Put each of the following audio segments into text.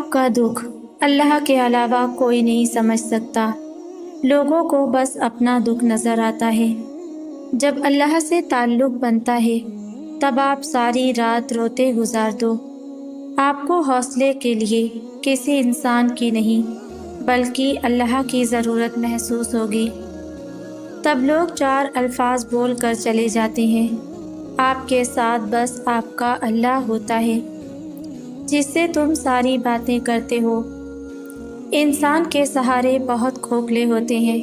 آپ کا دکھ اللہ کے علاوہ کوئی نہیں سمجھ سکتا۔ لوگوں کو بس اپنا دکھ نظر آتا ہے۔ جب اللہ سے تعلق بنتا ہے تب آپ ساری رات روتے گزار دو۔ آپ کو حوصلے کے لیے کسی انسان کی نہیں بلکہ اللہ کی ضرورت محسوس ہوگی۔ تب لوگ 4 الفاظ بول کر چلے جاتے ہیں۔ آپ کے ساتھ بس آپ کا اللہ ہوتا ہے جس سے تم ساری باتیں کرتے ہو۔ انسان کے سہارے بہت کھوکھلے ہوتے ہیں،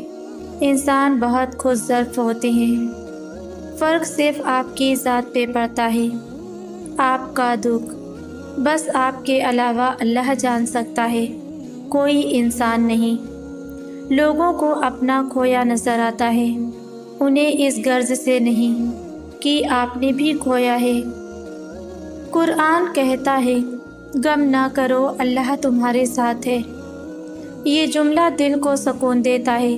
انسان بہت خود ظرف ہوتے ہیں۔ فرق صرف آپ کی ذات پہ پڑتا ہے۔ آپ کا دکھ بس آپ کے علاوہ اللہ جان سکتا ہے، کوئی انسان نہیں۔ لوگوں کو اپنا کھویا نظر آتا ہے، انہیں اس غرض سے نہیں کہ آپ نے بھی کھویا ہے۔ قرآن کہتا ہے غم نہ کرو، اللہ تمہارے ساتھ ہے۔ یہ جملہ دل کو سکون دیتا ہے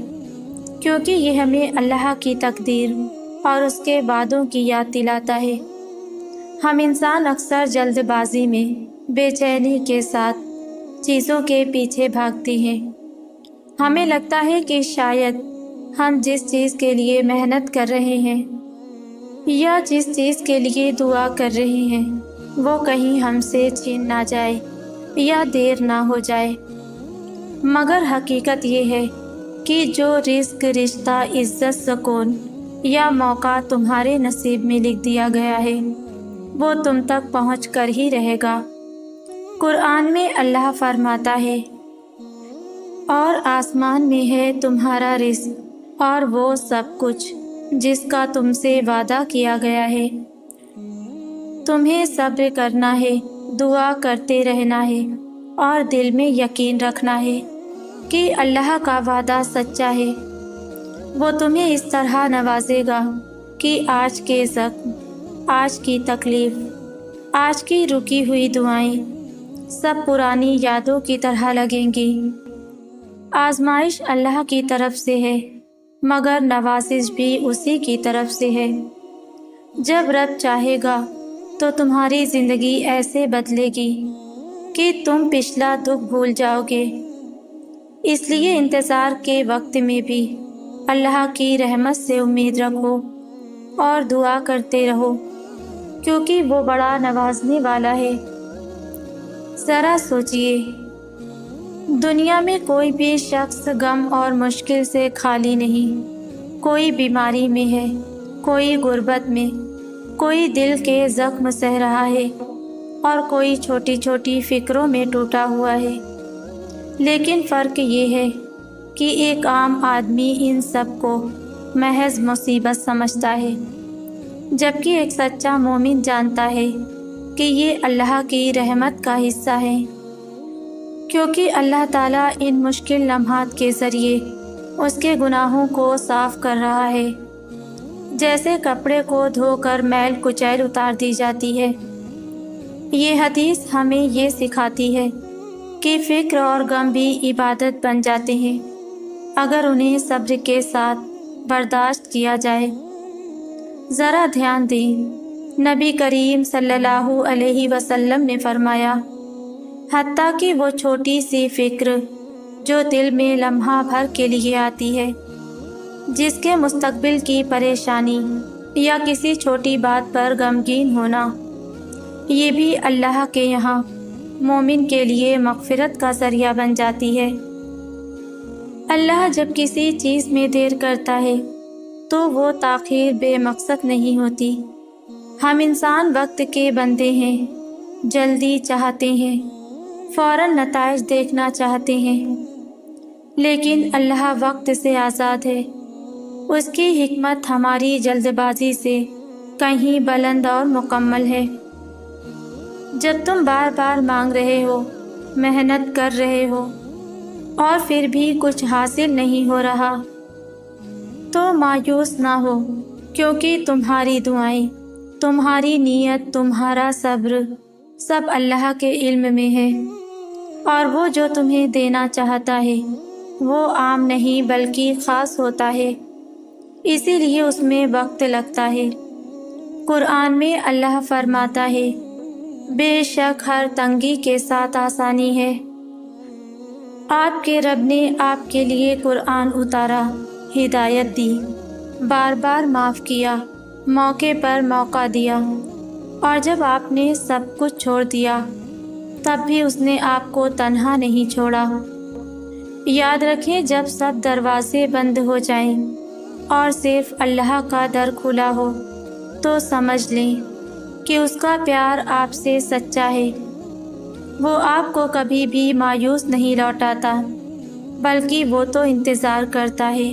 کیونکہ یہ ہمیں اللہ کی تقدیر اور اس کے وعدوں کی یاد دلاتا ہے۔ ہم انسان اکثر جلد بازی میں بے چینی کے ساتھ چیزوں کے پیچھے بھاگتے ہیں۔ ہمیں لگتا ہے کہ شاید ہم جس چیز کے لیے محنت کر رہے ہیں یا جس چیز کے لیے دعا کر رہے ہیں وہ کہیں ہم سے چھین نہ جائے یا دیر نہ ہو جائے، مگر حقیقت یہ ہے کہ جو رزق، رشتہ، عزت، سکون یا موقع تمہارے نصیب میں لکھ دیا گیا ہے وہ تم تک پہنچ کر ہی رہے گا۔ قرآن میں اللہ فرماتا ہے اور آسمان میں ہے تمہارا رزق اور وہ سب کچھ جس کا تم سے وعدہ کیا گیا ہے۔ تمہیں صبر کرنا ہے، دعا کرتے رہنا ہے اور دل میں یقین رکھنا ہے کہ اللہ کا وعدہ سچا ہے۔ وہ تمہیں اس طرح نوازے گا کہ آج کے زخم، آج کی تکلیف، آج کی رکی ہوئی دعائیں سب پرانی یادوں کی طرح لگیں گی۔ آزمائش اللہ کی طرف سے ہے مگر نوازش بھی اسی کی طرف سے ہے۔ جب رب چاہے گا تو تمہاری زندگی ایسے بدلے گی کہ تم پچھلا دکھ بھول جاؤ گے۔ اس لیے انتظار کے وقت میں بھی اللہ کی رحمت سے امید رکھو اور دعا کرتے رہو کیونکہ وہ بڑا نوازنے والا ہے۔ ذرا سوچئے، دنیا میں کوئی بھی شخص غم اور مشکل سے خالی نہیں۔ کوئی بیماری میں ہے، کوئی غربت میں، کوئی دل کے زخم سہ رہا ہے اور کوئی چھوٹی چھوٹی فکروں میں ٹوٹا ہوا ہے۔ لیکن فرق یہ ہے کہ ایک عام آدمی ان سب کو محض مصیبت سمجھتا ہے جبکہ ایک سچا مومن جانتا ہے کہ یہ اللہ کی رحمت کا حصہ ہے، کیونکہ اللہ تعالیٰ ان مشکل لمحات کے ذریعے اس کے گناہوں کو صاف کر رہا ہے، جیسے کپڑے کو دھو کر میل کچیل اتار دی جاتی ہے۔ یہ حدیث ہمیں یہ سکھاتی ہے کہ فکر اور غم بھی عبادت بن جاتے ہیں اگر انہیں صبر کے ساتھ برداشت کیا جائے۔ ذرا دھیان دیں، نبی کریم صلی اللہ علیہ وسلم نے فرمایا، حتیٰ کہ وہ چھوٹی سی فکر جو دل میں لمحہ بھر کے لیے آتی ہے، جس کے مستقبل کی پریشانی یا کسی چھوٹی بات پر غمگین ہونا، یہ بھی اللہ کے یہاں مومن کے لیے مغفرت کا ذریعہ بن جاتی ہے۔ اللہ جب کسی چیز میں دیر کرتا ہے تو وہ تاخیر بے مقصد نہیں ہوتی۔ ہم انسان وقت کے بندے ہیں، جلدی چاہتے ہیں، فوراً نتائج دیکھنا چاہتے ہیں، لیکن اللہ وقت سے آزاد ہے۔ اس کی حکمت ہماری جلد بازی سے کہیں بلند اور مکمل ہے۔ جب تم بار بار مانگ رہے ہو، محنت کر رہے ہو اور پھر بھی کچھ حاصل نہیں ہو رہا تو مایوس نہ ہو، کیونکہ تمہاری دعائیں، تمہاری نیت، تمہارا صبر سب اللہ کے علم میں ہے، اور وہ جو تمہیں دینا چاہتا ہے وہ عام نہیں بلکہ خاص ہوتا ہے، اسی لیے اس میں وقت لگتا ہے۔ قرآن میں اللہ فرماتا ہے، بے شک ہر تنگی کے ساتھ آسانی ہے آپ کے رب نے آپ کے لیے قرآن اتارا، ہدایت دی، بار بار معاف کیا، موقع پر موقع دیا، اور جب آپ نے سب کچھ چھوڑ دیا تب بھی اس نے آپ کو تنہا نہیں چھوڑا۔ یاد رکھیں، جب سب دروازے بند ہو جائیں اور صرف اللہ کا در کھلا ہو تو سمجھ لیں کہ اس کا پیار آپ سے سچا ہے۔ وہ آپ کو کبھی بھی مایوس نہیں لوٹاتا، بلکہ وہ تو انتظار کرتا ہے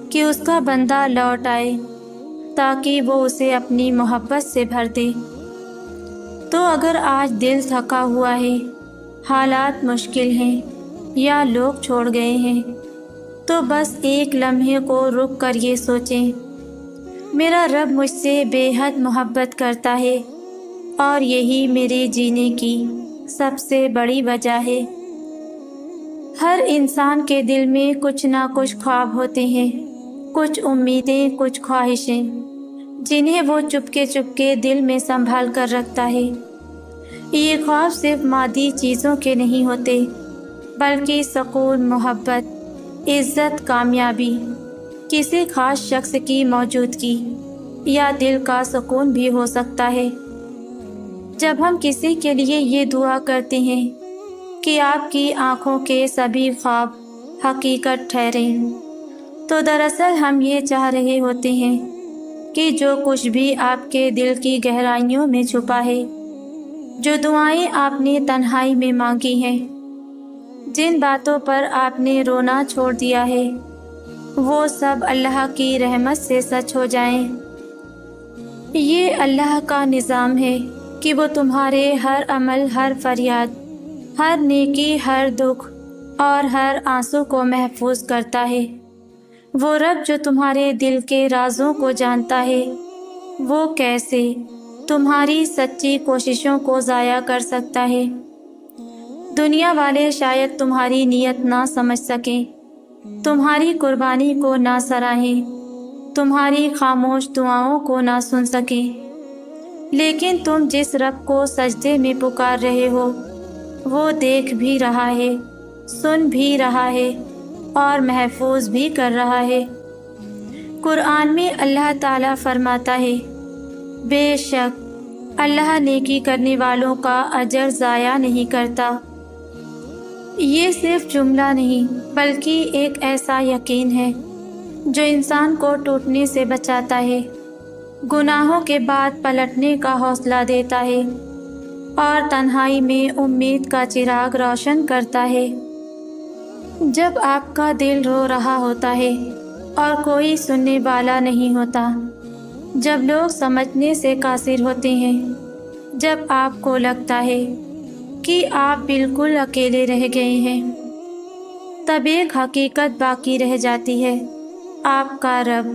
کہ اس کا بندہ لوٹ آئے تاکہ وہ اسے اپنی محبت سے بھر دے۔ تو اگر آج دل تھکا ہوا ہے، حالات مشکل ہیں یا لوگ چھوڑ گئے ہیں، تو بس ایک لمحے کو رک کر یہ سوچیں، میرا رب مجھ سے بے حد محبت کرتا ہے اور یہی میرے جینے کی سب سے بڑی وجہ ہے۔ ہر انسان کے دل میں کچھ نہ کچھ خواب ہوتے ہیں، کچھ امیدیں، کچھ خواہشیں، جنہیں وہ چپکے دل میں سنبھال کر رکھتا ہے۔ یہ خواب صرف مادی چیزوں کے نہیں ہوتے، بلکہ سکون، محبت، عزت، کامیابی، کسی خاص شخص کی موجودگی یا دل کا سکون بھی ہو سکتا ہے۔ جب ہم کسی کے لیے یہ دعا کرتے ہیں کہ آپ کی آنکھوں کے سبھی خواب حقیقت ٹھہریں، تو دراصل ہم یہ چاہ رہے ہوتے ہیں کہ جو کچھ بھی آپ کے دل کی گہرائیوں میں چھپا ہے، جو دعائیں آپ نے تنہائی میں مانگی ہیں، جن باتوں پر آپ نے رونا چھوڑ دیا ہے، وہ سب اللہ کی رحمت سے سچ ہو جائیں۔ یہ اللہ کا نظام ہے کہ وہ تمہارے ہر عمل، ہر فریاد، ہر نیکی، ہر دکھ اور ہر آنسو کو محفوظ کرتا ہے۔ وہ رب جو تمہارے دل کے رازوں کو جانتا ہے، وہ کیسے تمہاری سچی کوششوں کو ضائع کر سکتا ہے؟ دنیا والے شاید تمہاری نیت نہ سمجھ سکیں، تمہاری قربانی کو نہ سراہیں، تمہاری خاموش دعاؤں کو نہ سن سکیں، لیکن تم جس رب کو سجدے میں پکار رہے ہو، وہ دیکھ بھی رہا ہے، سن بھی رہا ہے اور محفوظ بھی کر رہا ہے۔ قرآن میں اللہ تعالیٰ فرماتا ہے، بے شک اللہ نیکی کرنے والوں کا اجر ضائع نہیں کرتا۔ یہ صرف جملہ نہیں، بلکہ ایک ایسا یقین ہے جو انسان کو ٹوٹنے سے بچاتا ہے، گناہوں کے بعد پلٹنے کا حوصلہ دیتا ہے اور تنہائی میں امید کا چراغ روشن کرتا ہے۔ جب آپ کا دل رو رہا ہوتا ہے اور کوئی سننے والا نہیں ہوتا، جب لوگ سمجھنے سے قاصر ہوتے ہیں، جب آپ کو لگتا ہے کہ آپ بالکل اکیلے رہ گئے ہیں، تب ایک حقیقت باقی رہ جاتی ہے، آپ کا رب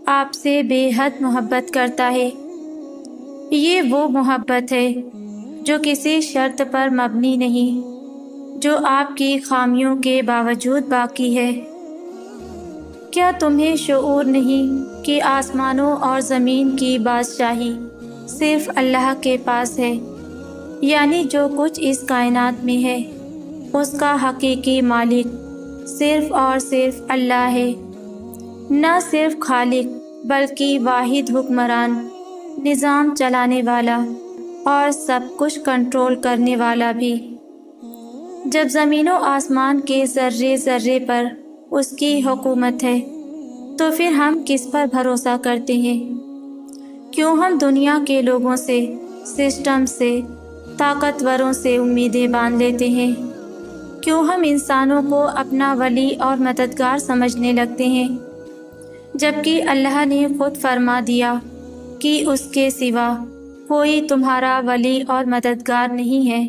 آپ سے بے حد محبت کرتا ہے۔ یہ وہ محبت ہے جو کسی شرط پر مبنی نہیں، جو آپ کی خامیوں کے باوجود باقی ہے۔ کیا تمہیں شعور نہیں کہ آسمانوں اور زمین کی بادشاہی صرف اللہ کے پاس ہے؟ یعنی جو کچھ اس کائنات میں ہے، اس کا حقیقی مالک صرف اور صرف اللہ ہے، نہ صرف خالق بلکہ واحد حکمران، نظام چلانے والا اور سب کچھ کنٹرول کرنے والا بھی۔ جب زمین و آسمان کے ذرے ذرے پر اس کی حکومت ہے، تو پھر ہم کس پر بھروسہ کرتے ہیں؟ کیوں ہم دنیا کے لوگوں سے، سسٹم سے، طاقتوروں سے امیدیں باندھ لیتے ہیں؟ کیوں ہم انسانوں کو اپنا ولی اور مددگار سمجھنے لگتے ہیں، جبکہ اللہ نے خود فرما دیا کہ اس کے سوا کوئی تمہارا ولی اور مددگار نہیں ہے؟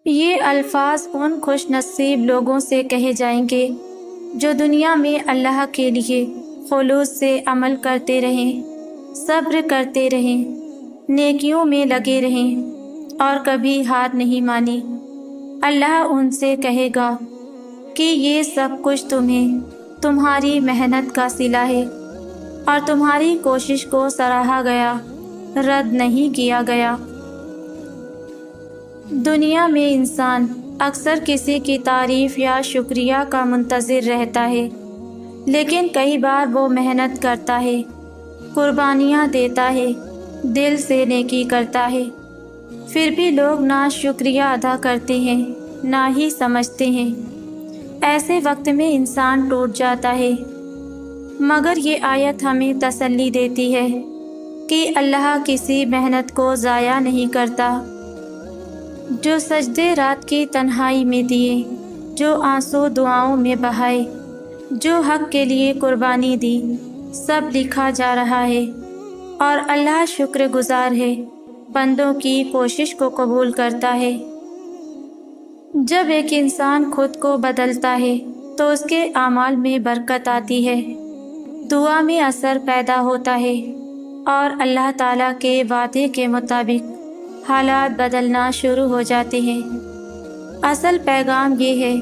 یہ الفاظ ان خوش نصیب لوگوں سے کہے جائیں گے جو دنیا میں اللہ کے لیے خلوص سے عمل کرتے رہیں، صبر کرتے رہیں، نیکیوں میں لگے رہیں اور کبھی ہار نہیں مانی۔ اللہ ان سے کہے گا کہ یہ سب کچھ تمہیں تمہاری محنت کا صلہ ہے اور تمہاری کوشش کو سراہا گیا، رد نہیں کیا گیا۔ دنیا میں انسان اکثر کسی کی تعریف یا شکریہ کا منتظر رہتا ہے، لیکن کئی بار وہ محنت کرتا ہے، قربانیاں دیتا ہے، دل سے نیکی کرتا ہے، پھر بھی لوگ نہ شکریہ ادا کرتے ہیں نہ ہی سمجھتے ہیں۔ ایسے وقت میں انسان ٹوٹ جاتا ہے، مگر یہ آیت ہمیں تسلی دیتی ہے کہ اللہ کسی محنت کو ضائع نہیں کرتا۔ جو سجدے رات کی تنہائی میں دیے، جو آنسو دعاؤں میں بہائے، جو حق کے لیے قربانی دی، سب لکھا جا رہا ہے، اور اللہ شکر گزار ہے، بندوں کی کوشش کو قبول کرتا ہے۔ جب ایک انسان خود کو بدلتا ہے تو اس کے اعمال میں برکت آتی ہے، دعا میں اثر پیدا ہوتا ہے، اور اللہ تعالیٰ کے وعدے کے مطابق حالات بدلنا شروع ہو جاتے ہیں۔ اصل پیغام یہ ہے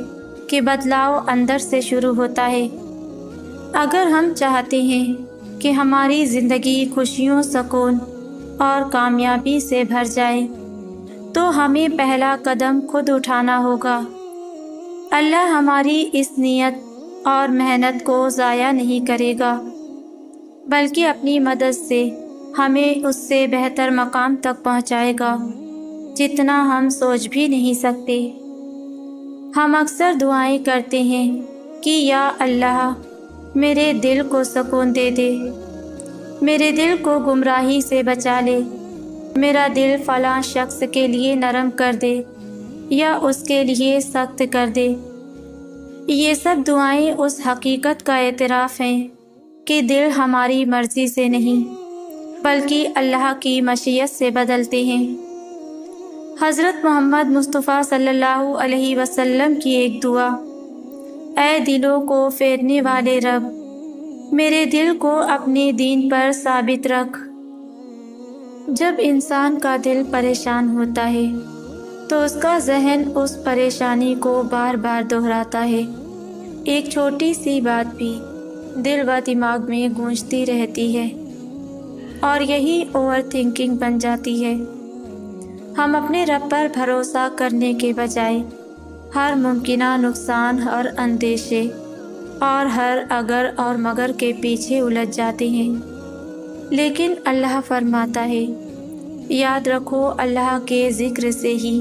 کہ بدلاؤ اندر سے شروع ہوتا ہے۔ اگر ہم چاہتے ہیں کہ ہماری زندگی خوشیوں، سکون اور کامیابی سے بھر جائے، تو ہمیں پہلا قدم خود اٹھانا ہوگا۔ اللہ ہماری اس نیت اور محنت کو ضائع نہیں کرے گا، بلکہ اپنی مدد سے ہمیں اس سے بہتر مقام تک پہنچائے گا جتنا ہم سوچ بھی نہیں سکتے۔ ہم اکثر دعائیں کرتے ہیں کہ یا اللہ میرے دل کو سکون دے دے، میرے دل کو گمراہی سے بچا لے، میرا دل فلاں شخص کے لیے نرم کر دے یا اس کے لیے سخت کر دے۔ یہ سب دعائیں اس حقیقت کا اعتراف ہیں کہ دل ہماری مرضی سے نہیں بلکہ اللہ کی مشیت سے بدلتے ہیں۔ حضرت محمد مصطفیٰ صلی اللہ علیہ وسلم کی ایک دعا: اے دلوں کو پھیرنے والے رب، میرے دل کو اپنے دین پر ثابت رکھ۔ جب انسان کا دل پریشان ہوتا ہے تو اس کا ذہن اس پریشانی کو بار بار دہراتا ہے۔ ایک چھوٹی سی بات بھی دل و دماغ میں گونجتی رہتی ہے، اور یہی اوور تھنکنگ بن جاتی ہے۔ ہم اپنے رب پر بھروسہ کرنے کے بجائے ہر ممکنہ نقصان اور اندیشے اور ہر اگر اور مگر کے پیچھے الجھ جاتے ہیں۔ لیکن اللہ فرماتا ہے، یاد رکھو اللہ کے ذکر سے ہی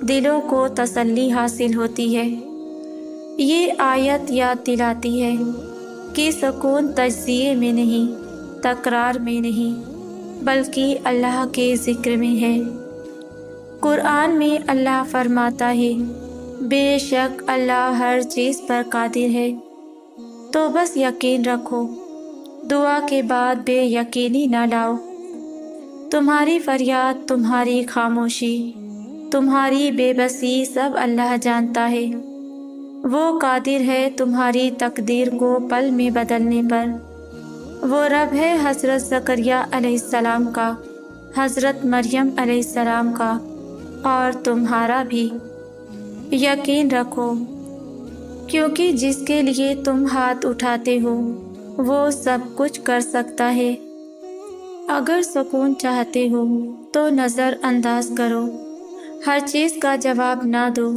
دلوں کو تسلی حاصل ہوتی ہے۔ یہ آیت یاد دلاتی ہے کہ سکون تجزیے میں نہیں، تکرار میں نہیں، بلکہ اللہ کے ذکر میں ہے۔ قرآن میں اللہ فرماتا ہے، بے شک اللہ ہر چیز پر قادر ہے، تو بس یقین رکھو، دعا کے بعد بے یقینی نہ لاؤ۔ تمہاری فریاد، تمہاری خاموشی، تمہاری بے بسی سب اللہ جانتا ہے۔ وہ قادر ہے تمہاری تقدیر کو پل میں بدلنے پر۔ وہ رب ہے حضرت زکریہ علیہ السلام کا، حضرت مریم علیہ السلام کا، اور تمہارا بھی۔ یقین رکھو، کیونکہ جس کے لیے تم ہاتھ اٹھاتے ہو وہ سب کچھ کر سکتا ہے۔ اگر سکون چاہتے ہو تو نظر انداز کرو، ہر چیز کا جواب نہ دو،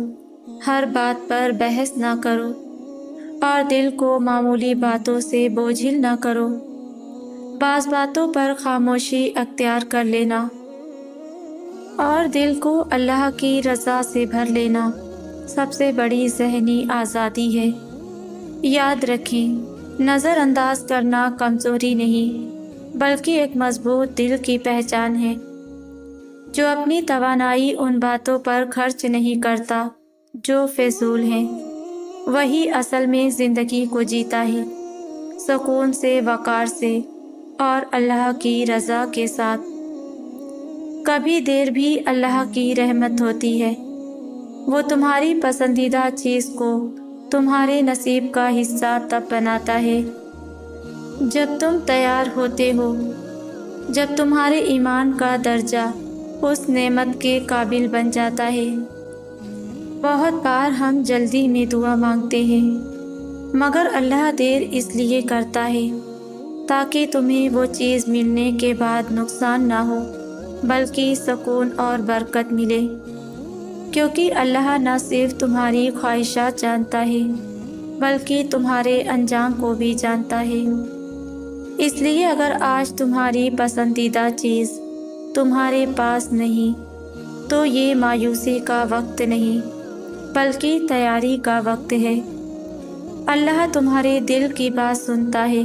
ہر بات پر بحث نہ کرو، اور دل کو معمولی باتوں سے بوجھل نہ کرو۔ بعض باتوں پر خاموشی اختیار کر لینا اور دل کو اللہ کی رضا سے بھر لینا سب سے بڑی ذہنی آزادی ہے۔ یاد رکھیں، نظر انداز کرنا کمزوری نہیں بلکہ ایک مضبوط دل کی پہچان ہے۔ جو اپنی توانائی ان باتوں پر خرچ نہیں کرتا جو فضول ہیں، وہی اصل میں زندگی کو جیتا ہے، سکون سے، وقار سے اور اللہ کی رضا کے ساتھ۔ کبھی دیر بھی اللہ کی رحمت ہوتی ہے۔ وہ تمہاری پسندیدہ چیز کو تمہارے نصیب کا حصہ تب بناتا ہے جب تم تیار ہوتے ہو، جب تمہارے ایمان کا درجہ اس نعمت کے قابل بن جاتا ہے۔ بہت بار ہم جلدی میں دعا مانگتے ہیں، مگر اللہ دیر اس لیے کرتا ہے تاکہ تمہیں وہ چیز ملنے کے بعد نقصان نہ ہو، بلکہ سکون اور برکت ملے۔ کیونکہ اللہ نہ صرف تمہاری خواہشات جانتا ہے بلکہ تمہارے انجام کو بھی جانتا ہے۔ اس لیے اگر آج تمہاری پسندیدہ چیز تمہارے پاس نہیں تو یہ مایوسی کا وقت نہیں بلکہ تیاری کا وقت ہے۔ اللہ تمہارے دل کی بات سنتا ہے،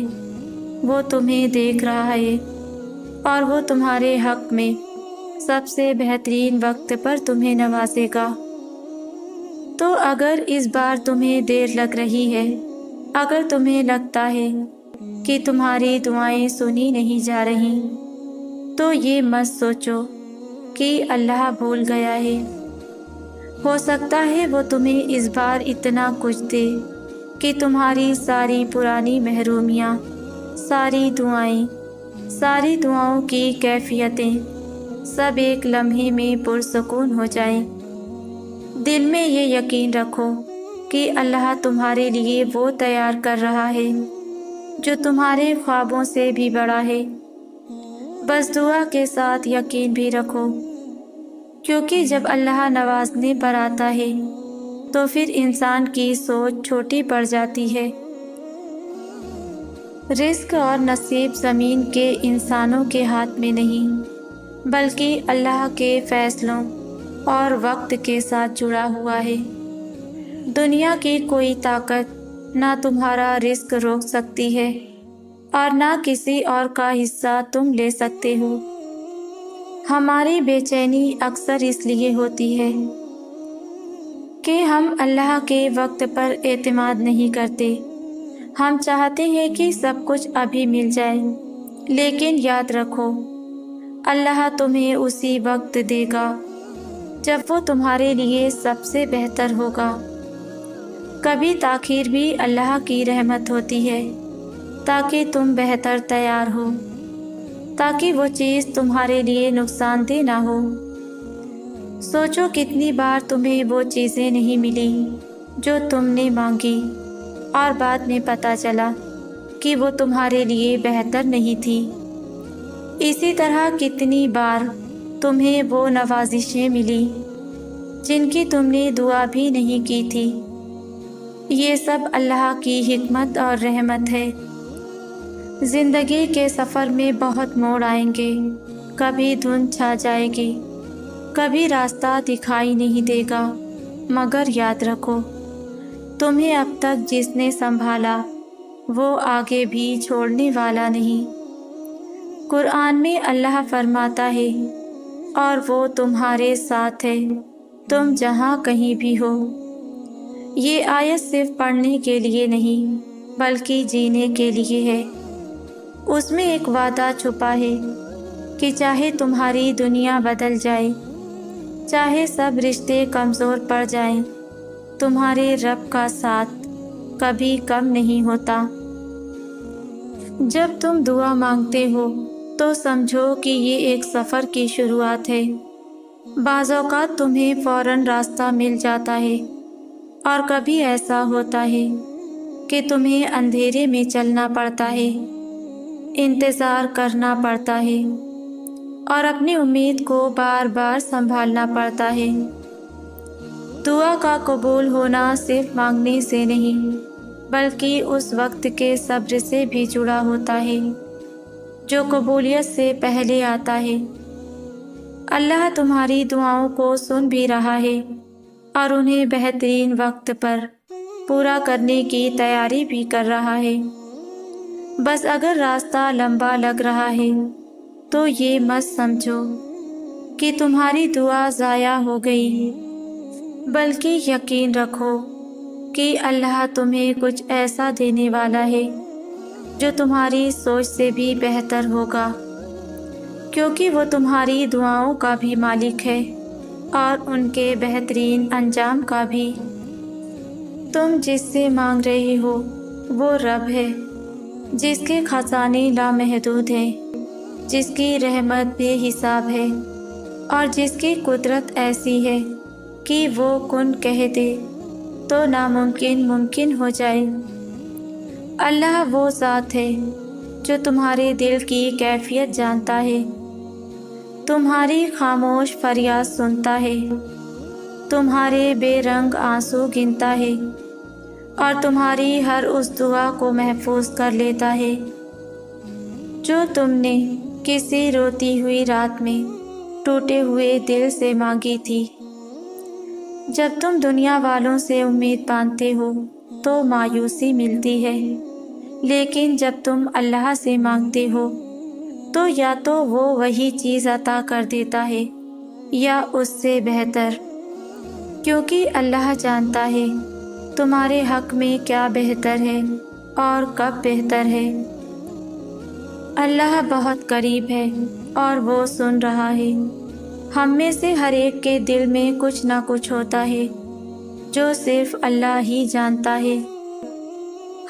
وہ تمہیں دیکھ رہا ہے اور وہ تمہارے حق میں سب سے بہترین وقت پر تمہیں نوازے گا۔ تو اگر اس بار تمہیں دیر لگ رہی ہے، اگر تمہیں لگتا ہے کہ تمہاری دعائیں سنی نہیں جا رہی، تو یہ مت سوچو کہ اللہ بھول گیا ہے۔ ہو سکتا ہے وہ تمہیں اس بار اتنا کچھ دے کہ تمہاری ساری پرانی محرومیاں، ساری دعائیں، ساری دعاؤں کی کیفیتیں سب ایک لمحے میں پرسکون ہو جائیں۔ دل میں یہ یقین رکھو کہ اللہ تمہارے لیے وہ تیار کر رہا ہے جو تمہارے خوابوں سے بھی بڑا ہے۔ بس دعا کے ساتھ یقین بھی رکھو، کیونکہ جب اللہ نوازنے پر آتا ہے تو پھر انسان کی سوچ چھوٹی پڑ جاتی ہے۔ رزق اور نصیب زمین کے انسانوں کے ہاتھ میں نہیں بلکہ اللہ کے فیصلوں اور وقت کے ساتھ جڑا ہوا ہے۔ دنیا کی کوئی طاقت نہ تمہارا رزق روک سکتی ہے اور نہ کسی اور کا حصہ تم لے سکتے ہو۔ ہماری بے چینی اکثر اس لیے ہوتی ہے کہ ہم اللہ کے وقت پر اعتماد نہیں کرتے۔ ہم چاہتے ہیں کہ سب کچھ ابھی مل جائے، لیکن یاد رکھو اللہ تمہیں اسی وقت دے گا جب وہ تمہارے لیے سب سے بہتر ہوگا۔ کبھی تاخیر بھی اللہ کی رحمت ہوتی ہے تاکہ تم بہتر تیار ہو، تاکہ وہ چیز تمہارے لیے نقصان دہ نہ ہو۔ سوچو کتنی بار تمہیں وہ چیزیں نہیں ملی جو تم نے مانگی اور بعد میں پتہ چلا کہ وہ تمہارے لیے بہتر نہیں تھی۔ اسی طرح کتنی بار تمہیں وہ نوازشیں ملی جن کی تم نے دعا بھی نہیں کی تھی۔ یہ سب اللہ کی حکمت اور رحمت ہے۔ زندگی کے سفر میں بہت موڑ آئیں گے، کبھی دھند چھا جائے گی، کبھی راستہ دکھائی نہیں دے گا، مگر یاد رکھو تمہیں اب تک جس نے سنبھالا وہ آگے بھی چھوڑنے والا نہیں۔ قرآن میں اللہ فرماتا ہے، اور وہ تمہارے ساتھ ہے تم جہاں کہیں بھی ہو۔ یہ آیت صرف پڑھنے کے لیے نہیں بلکہ جینے کے لیے ہے۔ اس میں ایک وعدہ چھپا ہے کہ چاہے تمہاری دنیا بدل جائے، چاہے سب رشتے کمزور پڑ جائیں، تمہارے رب کا ساتھ کبھی کم نہیں ہوتا۔ جب تم دعا مانگتے ہو تو سمجھو کہ یہ ایک سفر کی شروعات ہے۔ بعض اوقات تمہیں فوراً راستہ مل جاتا ہے اور کبھی ایسا ہوتا ہے کہ تمہیں اندھیرے میں چلنا پڑتا ہے، انتظار کرنا پڑتا ہے اور اپنی امید کو بار بار سنبھالنا پڑتا ہے۔ دعا کا قبول ہونا صرف مانگنے سے نہیں بلکہ اس وقت کے صبر سے بھی جڑا ہوتا ہے جو قبولیت سے پہلے آتا ہے۔ اللہ تمہاری دعاؤں کو سن بھی رہا ہے اور انہیں بہترین وقت پر پورا کرنے کی تیاری بھی کر رہا ہے۔ بس اگر راستہ لمبا لگ رہا ہے تو یہ مت سمجھو کہ تمہاری دعا ضائع ہو گئی، بلکہ یقین رکھو کہ اللہ تمہیں کچھ ایسا دینے والا ہے جو تمہاری سوچ سے بھی بہتر ہوگا، کیونکہ وہ تمہاری دعاؤں کا بھی مالک ہے اور ان کے بہترین انجام کا بھی۔ تم جس سے مانگ رہے ہو وہ رب ہے، جس کے خزانے لامحدود ہیں، جس کی رحمت بے حساب ہے اور جس کی قدرت ایسی ہے کہ وہ کن کہہ دے تو ناممکن ممکن ہو جائے۔ اللہ وہ ذات ہے جو تمہارے دل کی کیفیت جانتا ہے، تمہاری خاموش فریاد سنتا ہے تمہارے بے رنگ آنسو گنتا ہے اور تمہاری ہر اس دعا کو محفوظ کر لیتا ہے جو تم نے کسی روتی ہوئی رات میں ٹوٹے ہوئے دل سے مانگی تھی۔ جب تم دنیا والوں سے امید باندھتے ہو تو مایوسی ملتی ہے، لیکن جب تم اللہ سے مانگتے ہو تو یا تو وہ وہی چیز عطا کر دیتا ہے یا اس سے بہتر، کیونکہ اللہ جانتا ہے تمہارے حق میں کیا بہتر ہے اور کب بہتر ہے۔ اللہ بہت قریب ہے اور وہ سن رہا ہے۔ ہم میں سے ہر ایک کے دل میں کچھ نہ کچھ ہوتا ہے جو صرف اللہ ہی جانتا ہے۔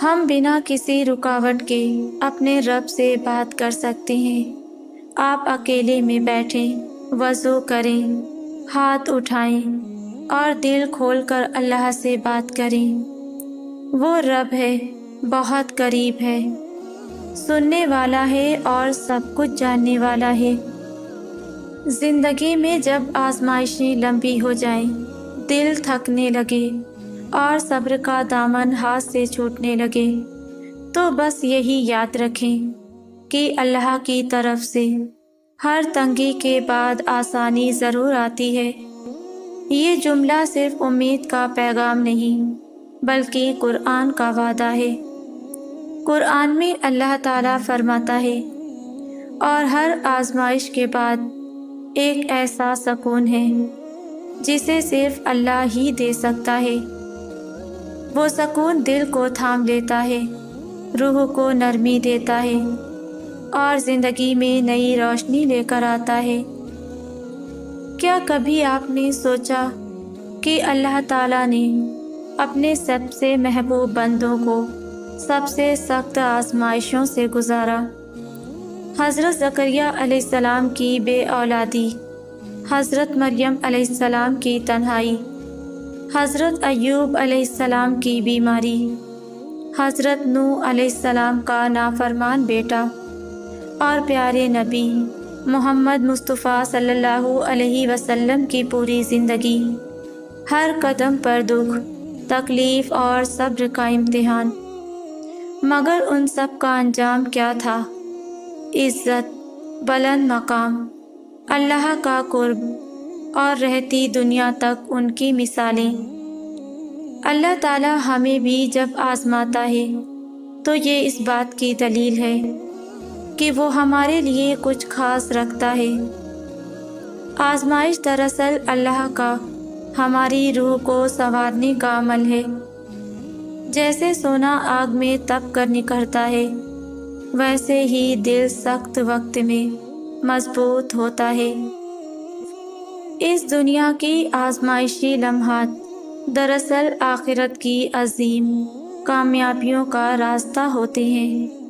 ہم بنا کسی رکاوٹ کے اپنے رب سے بات کر سکتے ہیں۔ آپ اکیلے میں بیٹھیں، وضو کریں، ہاتھ اٹھائیں اور دل کھول کر اللہ سے بات کریں۔ وہ رب ہے، بہت قریب ہے، سننے والا ہے اور سب کچھ جاننے والا ہے۔ زندگی میں جب آزمائشیں لمبی ہو جائیں، دل تھکنے لگے اور صبر کا دامن ہاتھ سے چھوٹنے لگے تو بس یہی یاد رکھیں کہ اللہ کی طرف سے ہر تنگی کے بعد آسانی ضرور آتی ہے۔ یہ جملہ صرف امید کا پیغام نہیں بلکہ قرآن کا وعدہ ہے۔ قرآن میں اللہ تعالیٰ فرماتا ہے، اور ہر آزمائش کے بعد ایک ایسا سکون ہے جسے صرف اللہ ہی دے سکتا ہے۔ وہ سکون دل کو تھام لیتا ہے، روح کو نرمی دیتا ہے اور زندگی میں نئی روشنی لے کر آتا ہے۔ کیا کبھی آپ نے سوچا کہ اللہ تعالیٰ نے اپنے سب سے محبوب بندوں کو سب سے سخت آزمائشوں سے گزارا؟ حضرت زکریہ علیہ السلام کی بے اولادی، حضرت مریم علیہ السلام کی تنہائی، حضرت ایوب علیہ السلام کی بیماری، حضرت نوح علیہ السلام کا نافرمان بیٹا اور پیارے نبی محمد مصطفیٰ صلی اللہ علیہ وسلم کی پوری زندگی، ہر قدم پر دکھ، تکلیف اور صبر کا امتحان، مگر ان سب کا انجام کیا تھا؟ عزت، بلند مقام، اللہ کا قرب اور رہتی دنیا تک ان کی مثالیں۔ اللہ تعالیٰ ہمیں بھی جب آزماتا ہے تو یہ اس بات کی دلیل ہے کہ وہ ہمارے لیے کچھ خاص رکھتا ہے۔ آزمائش دراصل اللہ کا ہماری روح کو سنوارنے کا عمل ہے۔ جیسے سونا آگ میں تپ کر نکھرتا ہے، ویسے ہی دل سخت وقت میں مضبوط ہوتا ہے۔ اس دنیا کی آزمائشی لمحات دراصل آخرت کی عظیم کامیابیوں کا راستہ ہوتے ہیں۔